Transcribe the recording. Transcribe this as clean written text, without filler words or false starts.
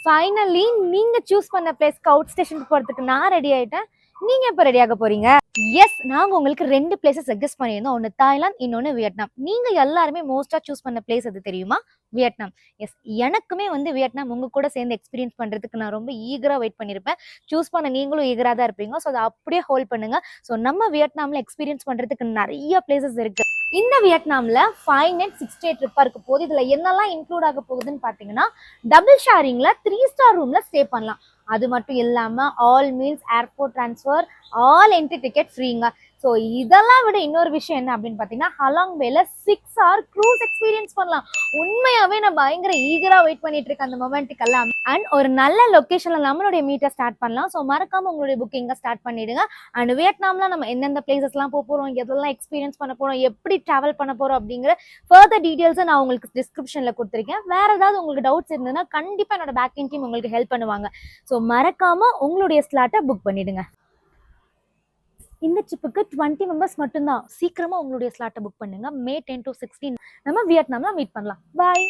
Finally நீங்க choose பண்ண place scout ஸ்டேஷனுக்கு போறதுக்கு நான் ரெடி ஆயிட்டேன். நீங்க எப்ப ரெடியாக போறீங்க? எஸ், நாங்க உங்களுக்கு 2 பிளேசஸ் சஜஸ்ட் பண்ணியிருந்தோம். ஒன்னு தாய்லாந்து, இன்னொன்னு வியட்நாம். நீங்க எல்லாருமே மோஸ்டா சூஸ் பண்ண பிளேஸ் எது தெரியுமா? வியட்நாம். எஸ், எனக்குமே வந்து வியட்நாம் உங்க கூட சேர்ந்து எக்ஸ்பீரியன்ஸ் பண்றதுக்கு நான் ரொம்ப ஈகரா வெயிட் பண்ணியிருப்பேன். சூஸ் பண்ண நீங்களும் ஈகரா தான் இருப்பீங்க. ஸோ அதை அப்படியே ஹோல்ட் பண்ணுங்க. ஸோ நம்ம வியட்நாம்ல எக்ஸ்பீரியன்ஸ் பண்றதுக்கு நிறைய பிளேசஸ் இருக்கு. இந்த வியட்நாம்ல 5 night 6 day ட்ரிப்பா இருக்க போகுது. இதுல என்னெல்லாம் இன்க்ளூட் ஆக போகுதுன்னு பாத்தீங்கன்னா, டபுள் ஷேரிங்ல 3 star ரூம்ல ஸ்டே பண்ணலாம். அது மட்டும் இல்லாம all meals, airport transfer, all entry ticket ஃப்ரீங்க. ஸோ இதெல்லாம் விட இன்னொரு விஷயம் என்ன அப்படின்னு பார்த்தீங்கன்னா, ஹலாங் பேல 6 hour க்ரூஸ் எக்ஸ்பீரியன்ஸ் பண்ணலாம். உண்மையாவே நான் பயங்கர ஈகரா வெயிட் பண்ணிட்டு இருக்கேன் அந்த மொமெண்ட்டுக்கெல்லாம். அண்ட் ஒரு நல்ல லொக்கேஷன்ல நம்மளுடைய மீட்டை ஸ்டார்ட் பண்ணலாம். ஸோ மறக்காம உங்களுடைய புக்கிங்கை ஸ்டார்ட் பண்ணிடுங்க. அண்ட் வியட்நாம்ல நம்ம எந்தெந்த பிளேசஸ்லாம் போக போறோம், எதெல்லாம் எக்ஸ்பீரியன்ஸ் பண்ண போறோம், எப்படி டிராவல் பண்ண போறோம் அப்படிங்கிற ஃபர்தர் டீடைல்ஸை நான் உங்களுக்கு டிஸ்கிரிப்ஷன்ல கொடுத்துருக்கேன். வேற ஏதாவது உங்களுக்கு டவுட்ஸ் இருந்ததுன்னா கண்டிப்பா என்னோட பேக்கிங் டீம் உங்களுக்கு ஹெல்ப் பண்ணுவாங்க. ஸோ மறக்காம உங்களுடைய ஸ்லாட்டை புக் பண்ணிடுங்க. இந்த ட்ரிப்புக்கு 20 மெம்பர்ஸ் மட்டும்தான். சீக்கிரமா உங்களுடைய ஸ்லாட்டை புக் பண்ணுங்க. மே 10 to 16 நம்ம வியட்நாம்ல மீட் பண்ணலாம். பாய்.